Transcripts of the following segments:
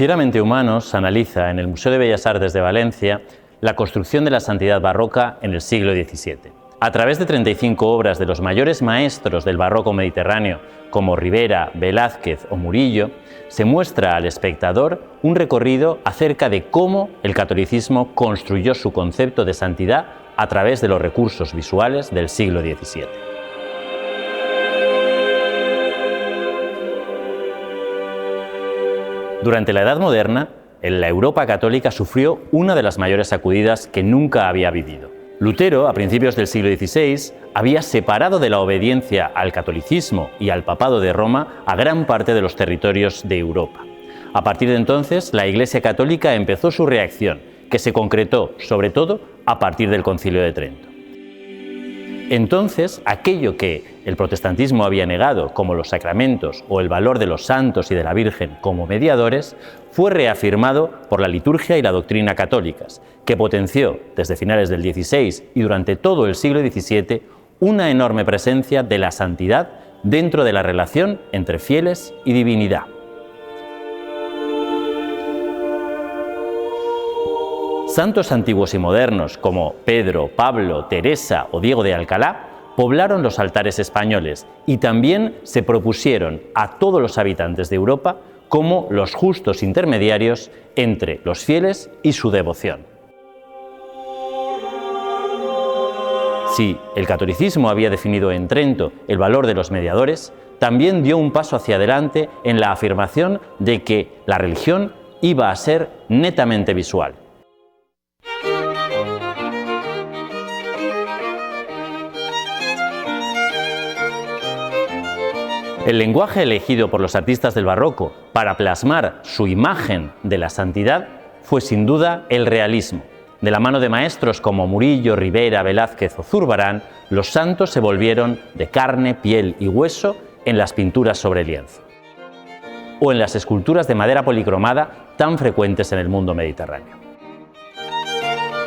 Fieramente Humanos analiza en el Museo de Bellas Artes de Valencia la construcción de la santidad barroca en el siglo XVII. A través de 35 obras de los mayores maestros del barroco mediterráneo, como Ribera, Velázquez o Murillo, se muestra al espectador un recorrido acerca de cómo el catolicismo construyó su concepto de santidad a través de los recursos visuales del siglo XVII. Durante la Edad Moderna, la Europa católica sufrió una de las mayores sacudidas que nunca había vivido. Lutero, a principios del siglo XVI, había separado de la obediencia al catolicismo y al papado de Roma a gran parte de los territorios de Europa. A partir de entonces, la Iglesia católica empezó su reacción, que se concretó, sobre todo, a partir del Concilio de Trento. Entonces, aquello que el protestantismo había negado, como los sacramentos o el valor de los santos y de la Virgen como mediadores, fue reafirmado por la liturgia y la doctrina católicas, que potenció, desde finales del XVI y durante todo el siglo XVII, una enorme presencia de la santidad dentro de la relación entre fieles y divinidad. Santos antiguos y modernos como Pedro, Pablo, Teresa o Diego de Alcalá poblaron los altares españoles y también se propusieron a todos los habitantes de Europa como los justos intermediarios entre los fieles y su devoción. Si el catolicismo había definido en Trento el valor de los mediadores, también dio un paso hacia adelante en la afirmación de que la religión iba a ser netamente visual. El lenguaje elegido por los artistas del barroco para plasmar su imagen de la santidad fue sin duda el realismo. De la mano de maestros como Murillo, Ribera, Velázquez o Zurbarán, los santos se volvieron de carne, piel y hueso en las pinturas sobre lienzo, o en las esculturas de madera policromada tan frecuentes en el mundo mediterráneo.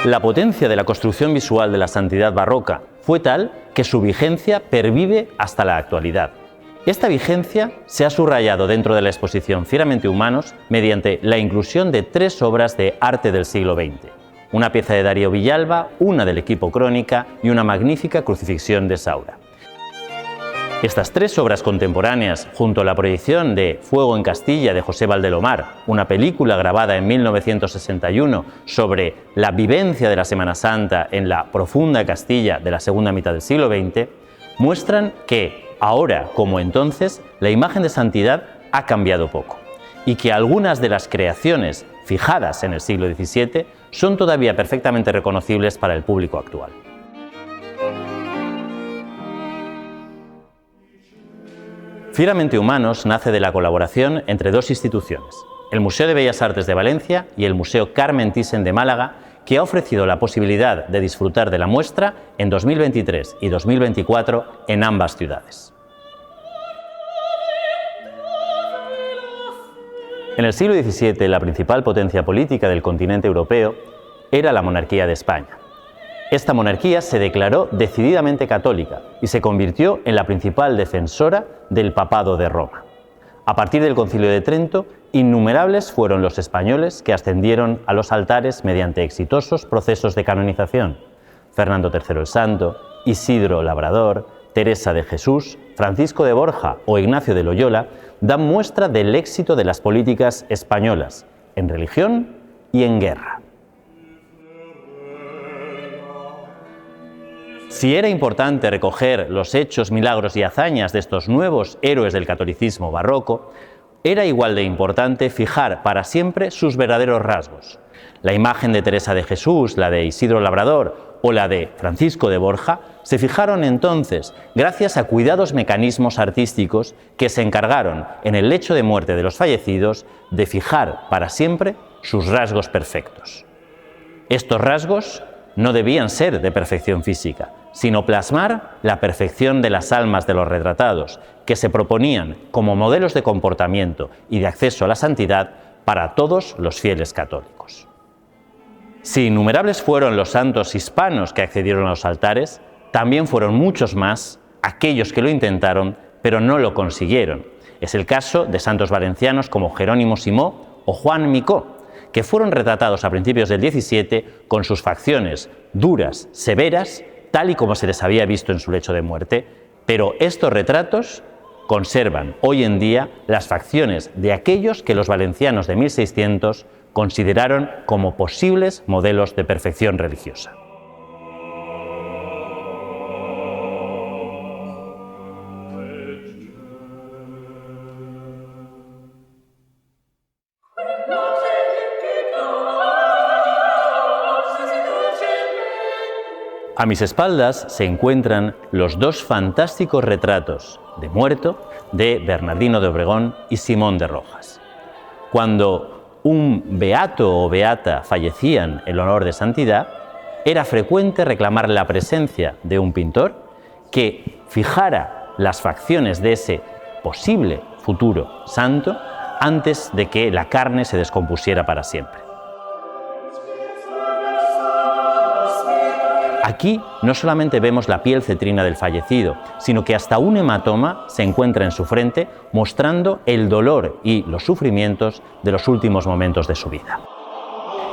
La potencia de la construcción visual de la santidad barroca fue tal que su vigencia pervive hasta la actualidad. Esta vigencia se ha subrayado dentro de la exposición Fieramente Humanos mediante la inclusión de 3 obras de arte del siglo XX, una pieza de Darío Villalba, una del equipo Crónica y una magnífica crucifixión de Saura. Estas 3 obras contemporáneas, junto a la proyección de Fuego en Castilla de José Valdelomar, una película grabada en 1961 sobre la vivencia de la Semana Santa en la profunda Castilla de la segunda mitad del siglo XX, muestran que ahora, como entonces, la imagen de santidad ha cambiado poco y que algunas de las creaciones fijadas en el siglo XVII son todavía perfectamente reconocibles para el público actual. Fieramente Humanos nace de la colaboración entre 2 instituciones, el Museo de Bellas Artes de Valencia y el Museo Carmen Thyssen de Málaga, que ha ofrecido la posibilidad de disfrutar de la muestra en 2023 y 2024 en ambas ciudades. En el siglo XVII, la principal potencia política del continente europeo era la monarquía de España. Esta monarquía se declaró decididamente católica y se convirtió en la principal defensora del papado de Roma. A partir del Concilio de Trento, innumerables fueron los españoles que ascendieron a los altares mediante exitosos procesos de canonización. Fernando III el Santo, Isidro Labrador, Teresa de Jesús, Francisco de Borja o Ignacio de Loyola dan muestra del éxito de las políticas españolas en religión y en guerra. Si era importante recoger los hechos, milagros y hazañas de estos nuevos héroes del catolicismo barroco, era igual de importante fijar para siempre sus verdaderos rasgos. La imagen de Teresa de Jesús, la de Isidro Labrador o la de Francisco de Borja se fijaron entonces gracias a cuidados mecanismos artísticos que se encargaron en el lecho de muerte de los fallecidos de fijar para siempre sus rasgos perfectos. Estos rasgos no debían ser de perfección física, sino plasmar la perfección de las almas de los retratados, que se proponían como modelos de comportamiento y de acceso a la santidad para todos los fieles católicos. Si innumerables fueron los santos hispanos que accedieron a los altares, también fueron muchos más aquellos que lo intentaron, pero no lo consiguieron. Es el caso de santos valencianos como Jerónimo Simó o Juan Micó, que fueron retratados a principios del XVII con sus facciones duras, severas, tal y como se les había visto en su lecho de muerte, pero estos retratos conservan hoy en día las facciones de aquellos que los valencianos de 1600 consideraron como posibles modelos de perfección religiosa. A mis espaldas se encuentran los dos fantásticos retratos de muerto de Bernardino de Obregón y Simón de Rojas. Cuando un beato o beata fallecían en honor de santidad, era frecuente reclamar la presencia de un pintor que fijara las facciones de ese posible futuro santo antes de que la carne se descompusiera para siempre. Aquí no solamente vemos la piel cetrina del fallecido, sino que hasta un hematoma se encuentra en su frente, mostrando el dolor y los sufrimientos de los últimos momentos de su vida.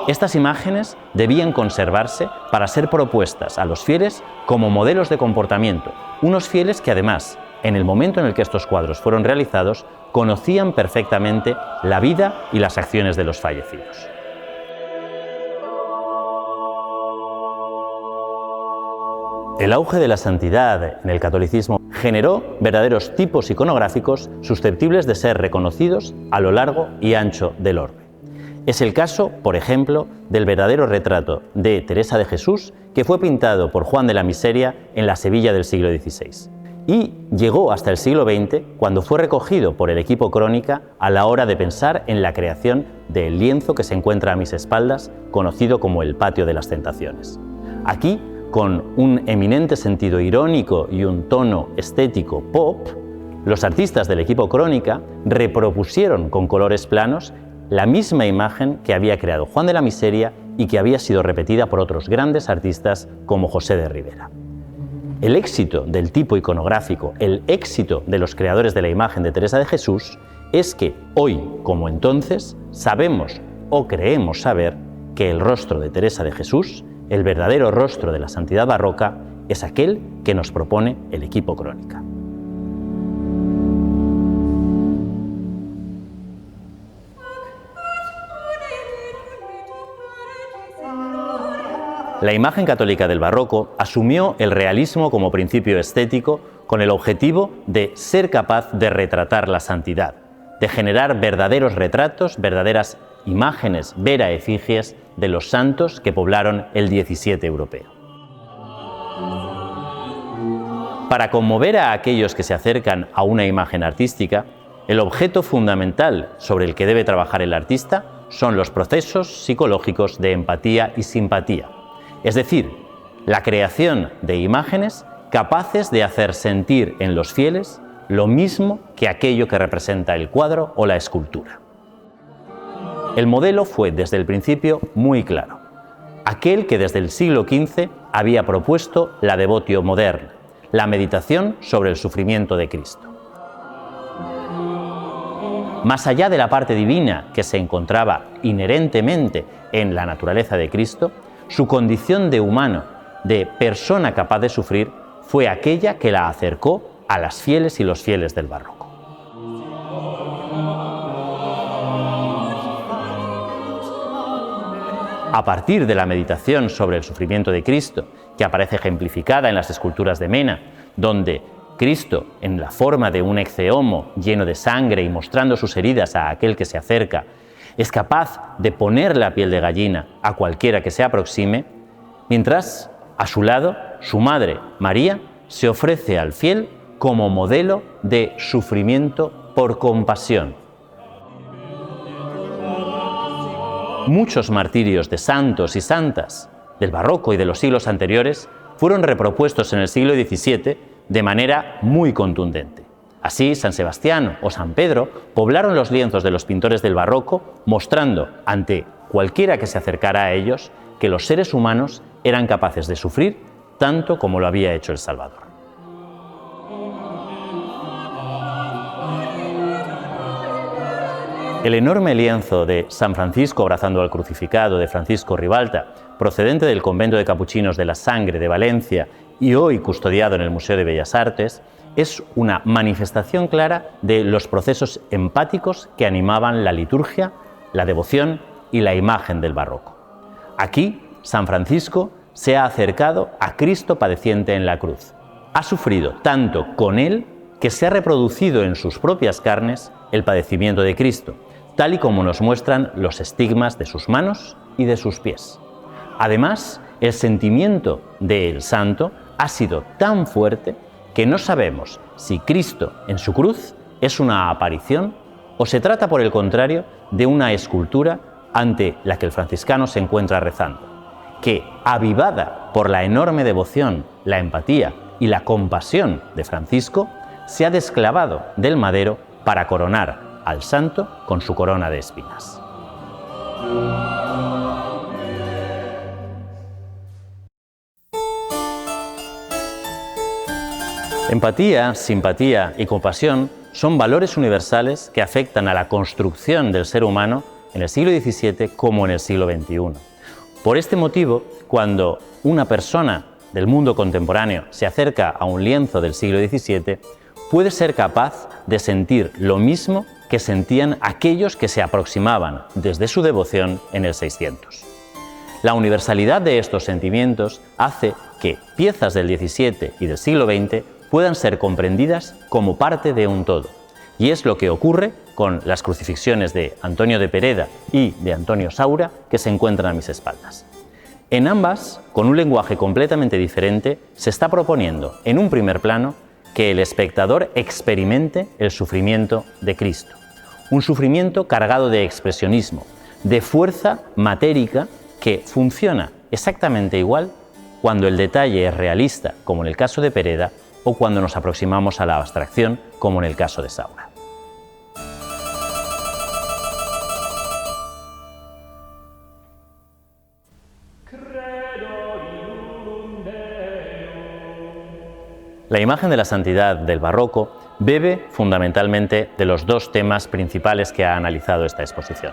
Estas imágenes debían conservarse para ser propuestas a los fieles como modelos de comportamiento, unos fieles que además, en el momento en el que estos cuadros fueron realizados, conocían perfectamente la vida y las acciones de los fallecidos. El auge de la santidad en el catolicismo generó verdaderos tipos iconográficos susceptibles de ser reconocidos a lo largo y ancho del orbe. Es el caso, por ejemplo, del verdadero retrato de Teresa de Jesús, que fue pintado por Juan de la Miseria en la Sevilla del siglo XVI. Y llegó hasta el siglo XX, cuando fue recogido por el equipo Crónica a la hora de pensar en la creación del lienzo que se encuentra a mis espaldas, conocido como el Patio de las Tentaciones. Aquí, con un eminente sentido irónico y un tono estético pop, los artistas del equipo Crónica repropusieron con colores planos la misma imagen que había creado Juan de la Miseria y que había sido repetida por otros grandes artistas como José de Ribera. El éxito del tipo iconográfico, el éxito de los creadores de la imagen de Teresa de Jesús, es que hoy, como entonces, sabemos o creemos saber que el rostro de Teresa de Jesús, el verdadero rostro de la santidad barroca, es aquel que nos propone el equipo Crónica. La imagen católica del barroco asumió el realismo como principio estético con el objetivo de ser capaz de retratar la santidad, de generar verdaderos retratos, verdaderas imágenes, vera efigies de los santos que poblaron el XVII europeo. Para conmover a aquellos que se acercan a una imagen artística, el objeto fundamental sobre el que debe trabajar el artista son los procesos psicológicos de empatía y simpatía, es decir, la creación de imágenes capaces de hacer sentir en los fieles lo mismo que aquello que representa el cuadro o la escultura. El modelo fue desde el principio muy claro, aquel que desde el siglo XV había propuesto la devotio moderna, la meditación sobre el sufrimiento de Cristo. Más allá de la parte divina que se encontraba inherentemente en la naturaleza de Cristo, su condición de humano, de persona capaz de sufrir, fue aquella que la acercó a las fieles y los fieles del barroco. A partir de la meditación sobre el sufrimiento de Cristo, que aparece ejemplificada en las esculturas de Mena, donde Cristo, en la forma de un ecceomo lleno de sangre y mostrando sus heridas a aquel que se acerca, es capaz de poner la piel de gallina a cualquiera que se aproxime, mientras a su lado su madre, María, se ofrece al fiel como modelo de sufrimiento por compasión. Muchos martirios de santos y santas del barroco y de los siglos anteriores fueron repropuestos en el siglo XVII de manera muy contundente. Así, San Sebastián o San Pedro poblaron los lienzos de los pintores del barroco, mostrando ante cualquiera que se acercara a ellos que los seres humanos eran capaces de sufrir tanto como lo había hecho el Salvador. El enorme lienzo de San Francisco abrazando al crucificado de Francisco Ribalta, procedente del convento de capuchinos de la Sangre de Valencia y hoy custodiado en el Museo de Bellas Artes, es una manifestación clara de los procesos empáticos que animaban la liturgia, la devoción y la imagen del barroco. Aquí, San Francisco se ha acercado a Cristo padeciente en la cruz. Ha sufrido tanto con él que se ha reproducido en sus propias carnes el padecimiento de Cristo, tal y como nos muestran los estigmas de sus manos y de sus pies. Además, el sentimiento del santo ha sido tan fuerte que no sabemos si Cristo en su cruz es una aparición o se trata, por el contrario, de una escultura ante la que el franciscano se encuentra rezando, que, avivada por la enorme devoción, la empatía y la compasión de Francisco, se ha desclavado del madero para coronar al santo con su corona de espinas. Empatía, simpatía y compasión son valores universales que afectan a la construcción del ser humano en el siglo XVII como en el siglo XXI. Por este motivo, cuando una persona del mundo contemporáneo se acerca a un lienzo del siglo XVII, puede ser capaz de sentir lo mismo que sentían aquellos que se aproximaban desde su devoción en el 600. La universalidad de estos sentimientos hace que piezas del XVII y del siglo XX puedan ser comprendidas como parte de un todo, y es lo que ocurre con las crucifixiones de Antonio de Pereda y de Antonio Saura, que se encuentran a mis espaldas. En ambas, con un lenguaje completamente diferente, se está proponiendo, en un primer plano, que el espectador experimente el sufrimiento de Cristo. Un sufrimiento cargado de expresionismo, de fuerza matérica que funciona exactamente igual cuando el detalle es realista, como en el caso de Pereda, o cuando nos aproximamos a la abstracción, como en el caso de Saura. La imagen de la santidad del barroco bebe fundamentalmente de los dos temas principales que ha analizado esta exposición.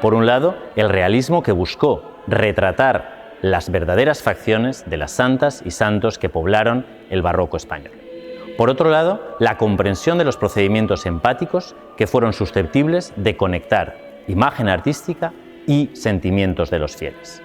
Por un lado, el realismo que buscó retratar las verdaderas facciones de las santas y santos que poblaron el barroco español. Por otro lado, la comprensión de los procedimientos empáticos que fueron susceptibles de conectar imagen artística y sentimientos de los fieles.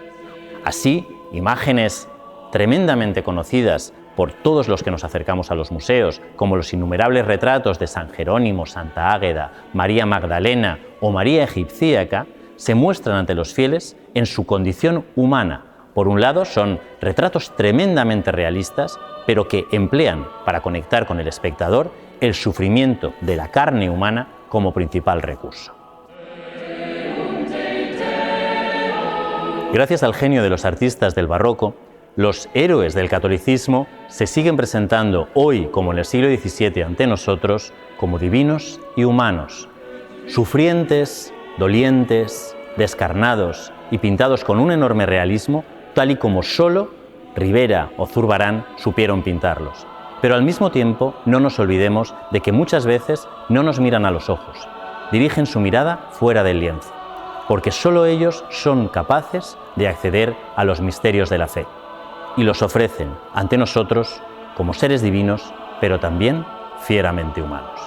Así, imágenes tremendamente conocidas por todos los que nos acercamos a los museos, como los innumerables retratos de San Jerónimo, Santa Águeda, María Magdalena o María Egipcíaca, se muestran ante los fieles en su condición humana. Por un lado, son retratos tremendamente realistas, pero que emplean para conectar con el espectador el sufrimiento de la carne humana como principal recurso. Gracias al genio de los artistas del barroco, los héroes del catolicismo se siguen presentando hoy, como en el siglo XVII, ante nosotros como divinos y humanos, sufrientes, dolientes, descarnados y pintados con un enorme realismo, tal y como solo Ribera o Zurbarán supieron pintarlos. Pero al mismo tiempo no nos olvidemos de que muchas veces no nos miran a los ojos, dirigen su mirada fuera del lienzo, porque solo ellos son capaces de acceder a los misterios de la fe y los ofrecen ante nosotros como seres divinos, pero también fieramente humanos.